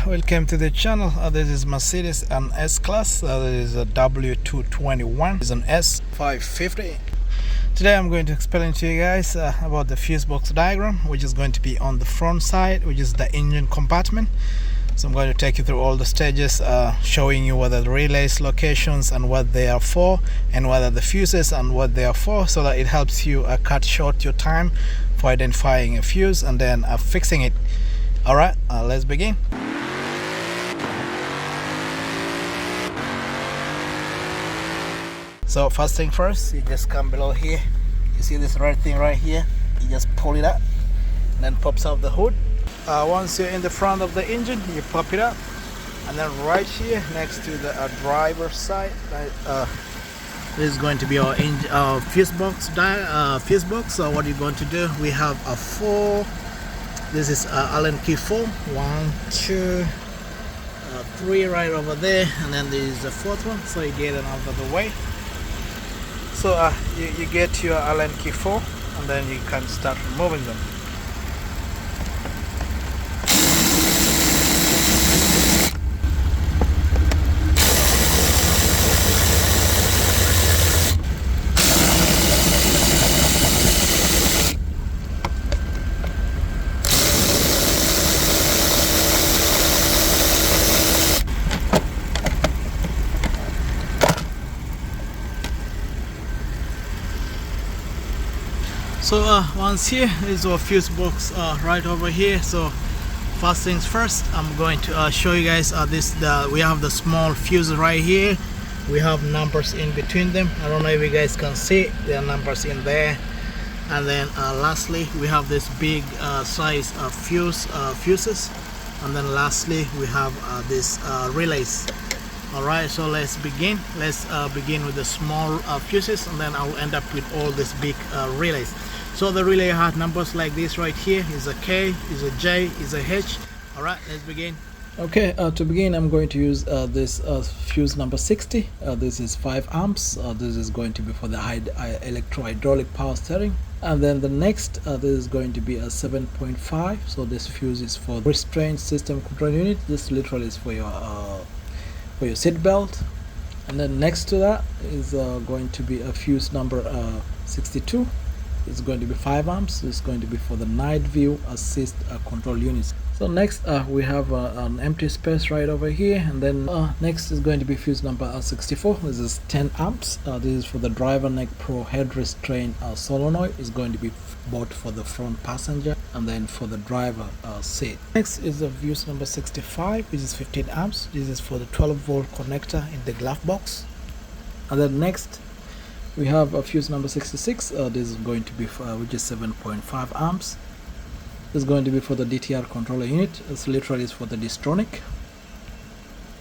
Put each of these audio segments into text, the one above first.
welcome to the channel. This is Mercedes an S-Class. This is a W221. It's an S550. Today I'm going to explain to you guys about the fuse box diagram, which is going to be on the front side, which is the engine compartment. So I'm going to take you through all the stages, showing you whether the relays locations and what they are for, and whether the fuses and what they are for, so that it helps you cut short your time for identifying a fuse and then fixing it. Alright, let's begin. So first thing first, you just come below here. You see this red thing right here? You just pull it up and then pops out the hood. Once you're in the front of the engine, you pop it up, and then right here next to the driver's side, this is going to be our fuse box. So what you're going to do, we have a 4. This is Allen key 4. 1, 2, 3 right over there, and then there is the 4th one. So you get it out of the way. So you get your Allen key 4, and then you can start removing them. So once here is our fuse box right over here. So first things first, I'm going to show you guys we have the small fuse right here. We have numbers in between them. I don't know if you guys can see, there are numbers in there. And then lastly, we have this big size fuses, and then lastly we have this relays. Alright, so let's begin. Let's begin with the small fuses, and then I'll end up with all these big relays. So the relay had numbers like this right here. Is a K, is a J, is a H. Alright, let's begin. Okay, to begin I'm going to use this fuse number 60. This is 5 amps. This is going to be for the electro-hydraulic power steering. And then the next, this is going to be a 7.5. So this fuse is for restraint system control unit. This literally is for your seat belt. And then next to that is going to be a fuse number 62. It's going to be 5 amps. It's going to be for the night view assist control units. So next we have an empty space right over here, and then next is going to be fuse number 64. This is 10 amps. This is for the driver neck pro head restraint solenoid. Is going to be both for the front passenger and then for the driver seat. Next is the fuse number 65, which is 15 amps. This is for the 12-volt connector in the glove box. And then next we have a fuse number 66. This is going to be which is 7.5 amps. This is going to be for the DTR controller unit. It's literally is for the Distronic.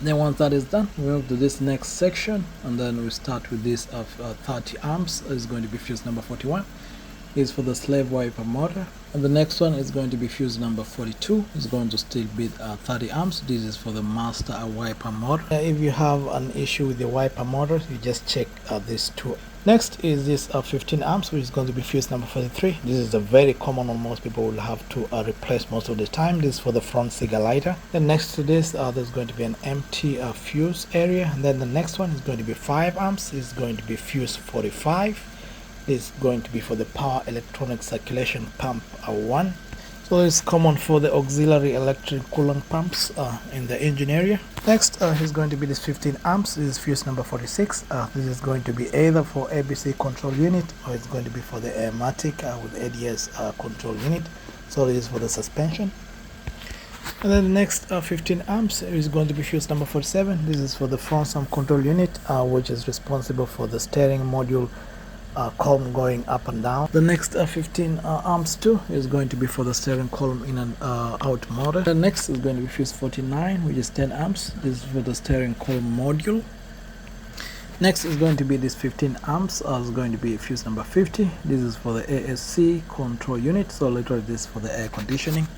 Then once that is done, we move to this next section, and then we start with this of 30 amps. Is going to be fuse number 41. Is for the slave wiper motor, and the next one is going to be fuse number 42. It's going to still be 30 amps. This is for the master wiper motor. If you have an issue with the wiper motor, you just check these two. Next is this 15 amps, which is going to be fuse number 43. This is a very common one, most people will have to replace most of the time. This is for the front cigar lighter. Then next to this, there's going to be an empty fuse area, and then the next one is going to be 5 amps. It's going to be fuse 45. Is going to be for the power electronic circulation pump 1. So it's common for the auxiliary electric coolant pumps in the engine area. Next is going to be this 15 amps. This is fuse number 46. This is going to be either for ABC control unit, or it's going to be for the Airmatic with ADS control unit. So this is for the suspension. And then the next 15 amps is going to be fuse number 47. This is for the front sum control unit, which is responsible for the steering module column going up and down. The next 15 amps too is going to be for the steering column in and out motor. The next is going to be fuse 49, which is 10 amps. This is for the steering column module. Next is going to be this 15 amps. Is going to be fuse number 50. This is for the ASC control unit. So literally this is for the air conditioning.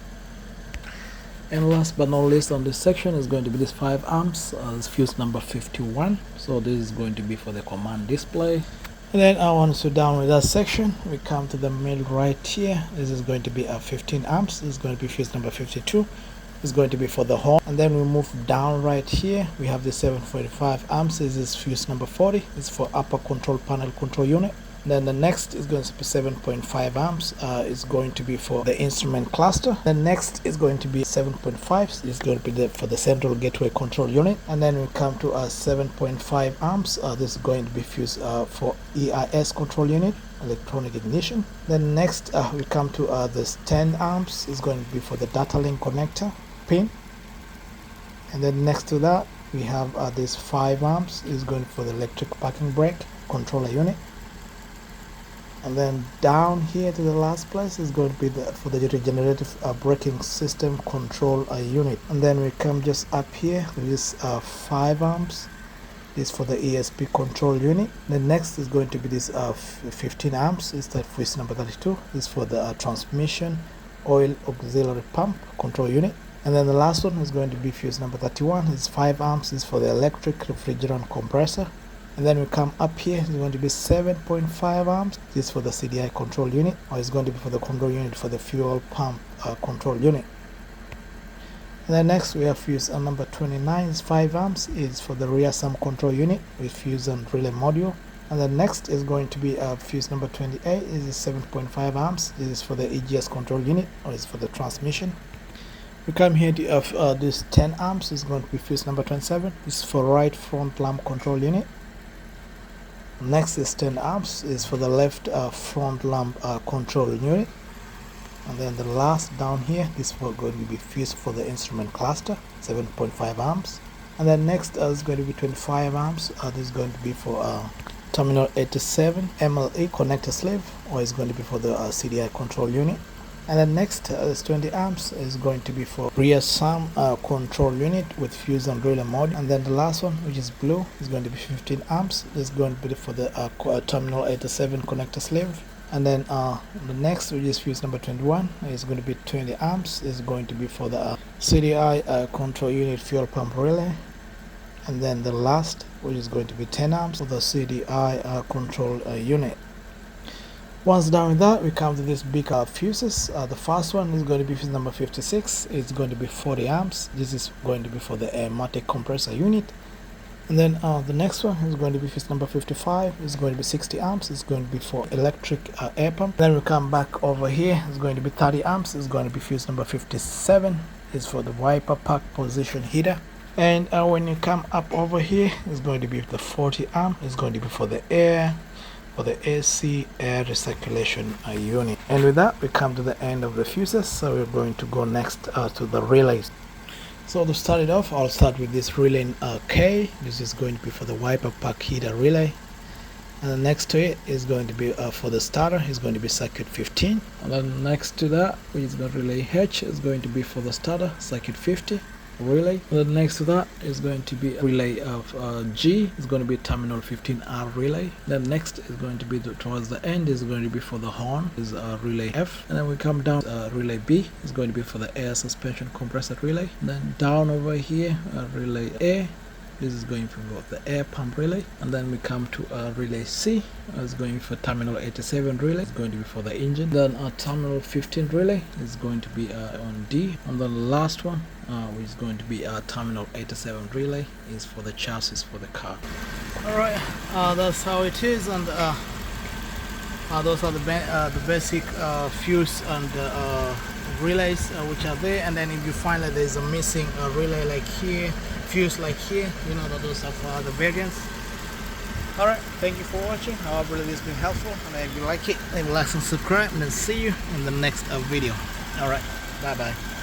And last but not least on this section is going to be this 5 amps. Is fuse number 51. So this is going to be for the command display. And then once we're done with that section, we come to the middle right here. This is going to be 15 amps. This is going to be fuse number 52. is going to be for the horn. And then we move down right here, we have the 745 amps. This is fuse number 40. It's for upper control panel control unit. Then the next is going to be 7.5 amps. Is going to be for the instrument cluster. The next is going to be 7.5. It's going to be for the central gateway control unit. And then we come to 7.5 amps. This is going to be fused for EIS control unit, electronic ignition. Then next we come to this 10 amps. Is going to be for the data link connector pin. And then next to that we have this 5 amps. Is going for the electric parking brake controller unit. And then down here to the last place is going to be for the regenerative braking system control unit. And then we come just up here to this 5 amps. This for the ESP control unit. The next is going to be this 15 amps. Is that fuse number 32. This is for the transmission oil auxiliary pump control unit. And then the last one is going to be fuse number 31. It's 5 amps. This is for the electric refrigerant compressor. And then we come up here, it's going to be 7.5 amps. This is for the CDI control unit, or it's going to be for the control unit for the fuel pump control unit. And then next we have fuse number 29, is 5 amps. It's for the rear sum control unit with fuse and relay module. And then next is going to be fuse number 28, is 7.5 amps. This is for the EGS control unit, or it's for the transmission. We come here to this 10 amps is going to be fuse number 27. This is for right front lamp control unit. Next is 10 amps is for the left front lamp control unit. And then the last down here, this is going to be fused for the instrument cluster, 7.5 amps. And then next is going to be 25 amps. This is going to be for terminal 87 MLE connector sleeve, or it's going to be for the CDI control unit. And then next is 20 amps is going to be for rear sum control unit with fuse and relay module. And then the last one, which is blue, is going to be 15 amps. This is going to be for the terminal 87 connector sleeve. And then the next, which is fuse number 21, is going to be 20 amps. Is going to be for the CDI control unit fuel pump relay. And then the last, which is going to be 10 amps for the CDI control unit. Once done with that, we come to this big fuses. The first one is going to be fuse number 56. It's going to be 40 amps. This is going to be for the Matic compressor unit. And then the next one is going to be fuse number 55. It's going to be 60 amps. It's going to be for electric air pump. Then we come back over here. It's going to be 30 amps. It's going to be fuse number 57. It's for the wiper pack position heater. And when you come up over here, it's going to be the 40 amp. It's going to be for the air, for the AC air recirculation unit. And with that, we come to the end of the fuses. So we're going to go next to the relays. So to start it off, I'll start with this relay K. This is going to be for the wiper pack heater relay. And then next to it is going to be for the starter, is going to be circuit 15. And then next to that, which is the relay H, is going to be for the starter, circuit 50 relay. And then next to that is going to be relay of G. It's going to be terminal 15R relay. Then next is going to be towards the end is going to be for the horn, is relay F. And then we come down relay B is going to be for the air suspension compressor relay. And then down over here relay A. This is going for the air pump relay. And then we come to relay C. It's going for terminal 87 relay. It's going to be for the engine. Then terminal 15 relay is going to be on D. And then the last one, which is going to be terminal 87 relay, is for the chassis for the car. Alright, that's how it is. And those are the basic fuse and relays which are there. And then if you find that there's a missing relay like here, fuse like here, you know that those are for the variants. Alright, thank you for watching. I hope really this has been helpful, and if you like it, leave a like and subscribe, and then see you in the next video. Alright, bye bye.